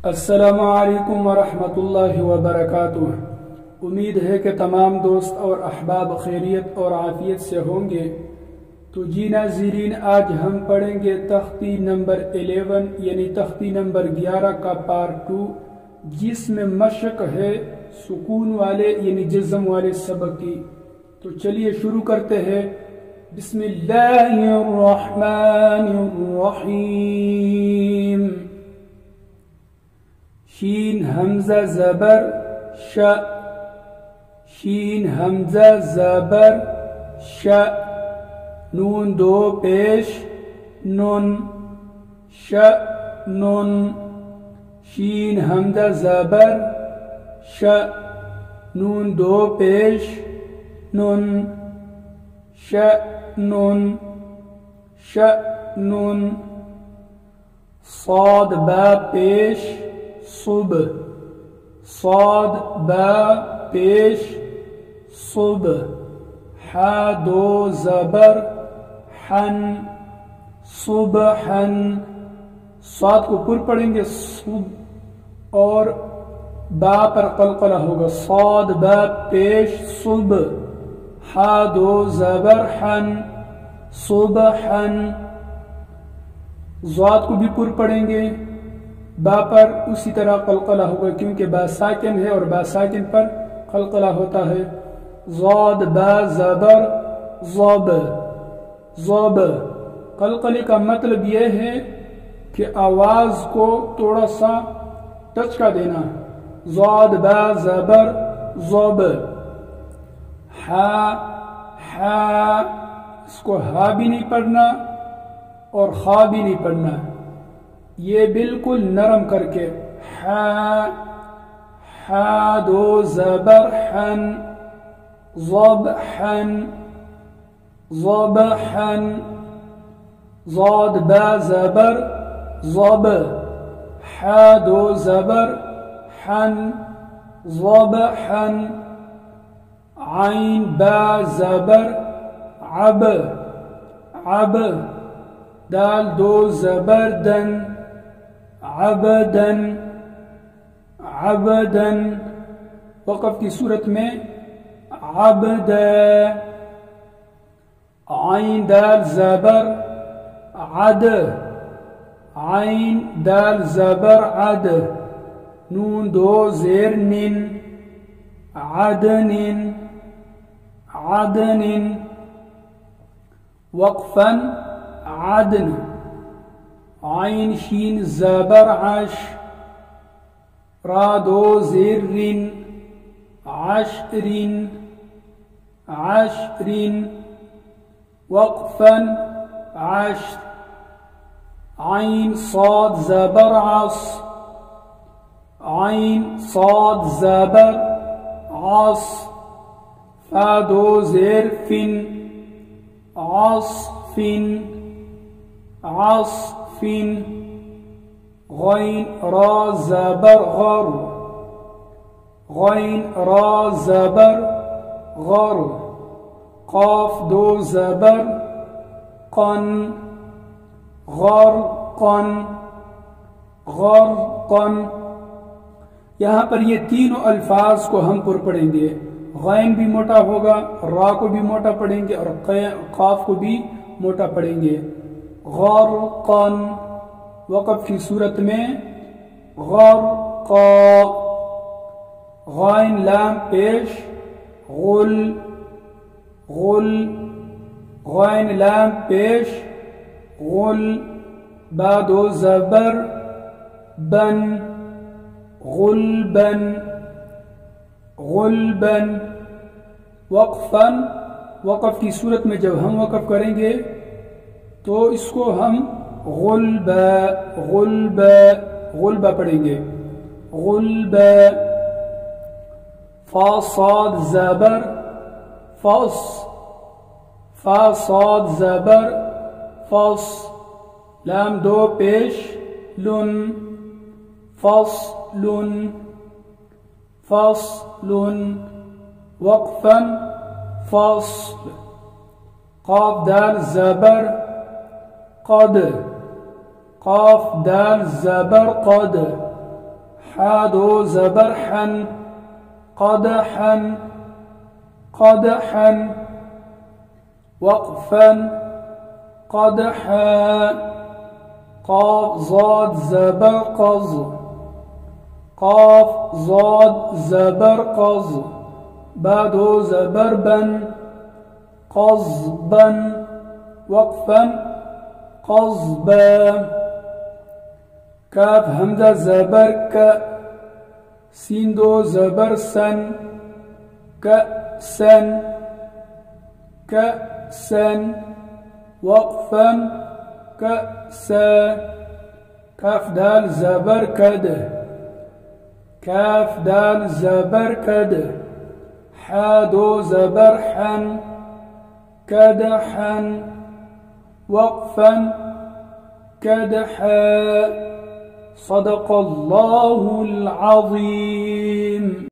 السلام علیکم ورحمۃ اللہ وبرکاتہ۔ امید ہے کہ تمام دوست اور احباب خیریت اور عافیت سے ہوں گے۔ تو جی ناظرین، آج ہم پڑھیں گے تختی نمبر 11 یعنی تختی نمبر 11 کا پارٹ 2، جس میں مشق ہے سکون والے یعنی جزم والے سبق کی۔ تو چلیے شروع کرتے ہیں۔ بسم اللہ الرحمن الرحیم۔ شین حمزہ زبر ش، شین حمزہ زبر ش، نون دو پیش نون ش نون، شین حمزہ زبر ش، نون دو پیش نون ش نون ش نون، صاد با پیش صب، صاد با پیش صب، حا دو زبر حن صبحن، صاد کو پر پڑھیں گے صب اور با پر قلقلہ ہوگا، صاد با پیش صب، حا دو زبر حن صبحن، ضاد کو بھی پر پڑھیں گے، با پر اسی طرح قلقلہ ہوگا کیونکہ با ساکن ہے اور با ساکن پر قلقلہ ہوتا ہے۔ ضاد با زبر ضب، ضب، قلقلے کا مطلب یہ ہے کہ آواز کو تھوڑا سا ٹچکا دینا۔ ضاد با زبر ضب، ہا ہا، اس کو ہا بھی نہیں پڑھنا اور خا بھی نہیں پڑھنا، یہ بالکل نرم کر کے، ہا ہا دو زبر حن ضبحن ضبحن، ضاد با زبر ضب، حا دو زبر حن ضبحن، عین با زبر عب عب، دال دو زبر دن عبدن عبدن، وقف کی صورت میں عبد، عین دال زبر عد، عین دال زبر عد، نون دو زیر نن عدن عدن، وقفا عدن، عین شین زبر عش، را دو زیر رن عشرن عشرن، وقفا عشر، عین صاد زبر عص، عین صاد زبر عص، فا دو زیر فن عصفن عصفن، غین را زبر غر، غین را زبر غر، قاف دو زبر قن غرقن غرقن۔ یہاں پر یہ تینوں الفاظ کو ہم پر پڑھیں گے، غین بھی موٹا ہوگا، را کو بھی موٹا پڑھیں گے اور قاف کو بھی موٹا پڑھیں گے۔ غرقن، وقف کی صورت میں غرقا، غین لام پیش غل غل، غین لام پیش غل، با دو زبر بن غلبن غلبن، وقفا، وقف کی صورت میں جب ہم وقف کریں گے تو اس کو ہم غلبا غلبا غلبا پڑھیں گے، غلبا، فا صاد زبر فص، فا صاد زبر فص، لام دو پیش لن فصل فصل، وقفا فصل، قاف دال زبر قد، قاف دال زبر قد، حادو زبرحا قدحا قدحا وقفا قدحا قاف ضاد زبرقز قاف ضاد زبرقز بادو زبربا قصبا وقفا قصبا كاف همزة زبرك سيندو زبرسا كأسا كأسا وقفا كأسا كاف دال زبركد كاف دال زبركد حادو زبرحا كدحا وقفا كدحا صدق الله العظيم.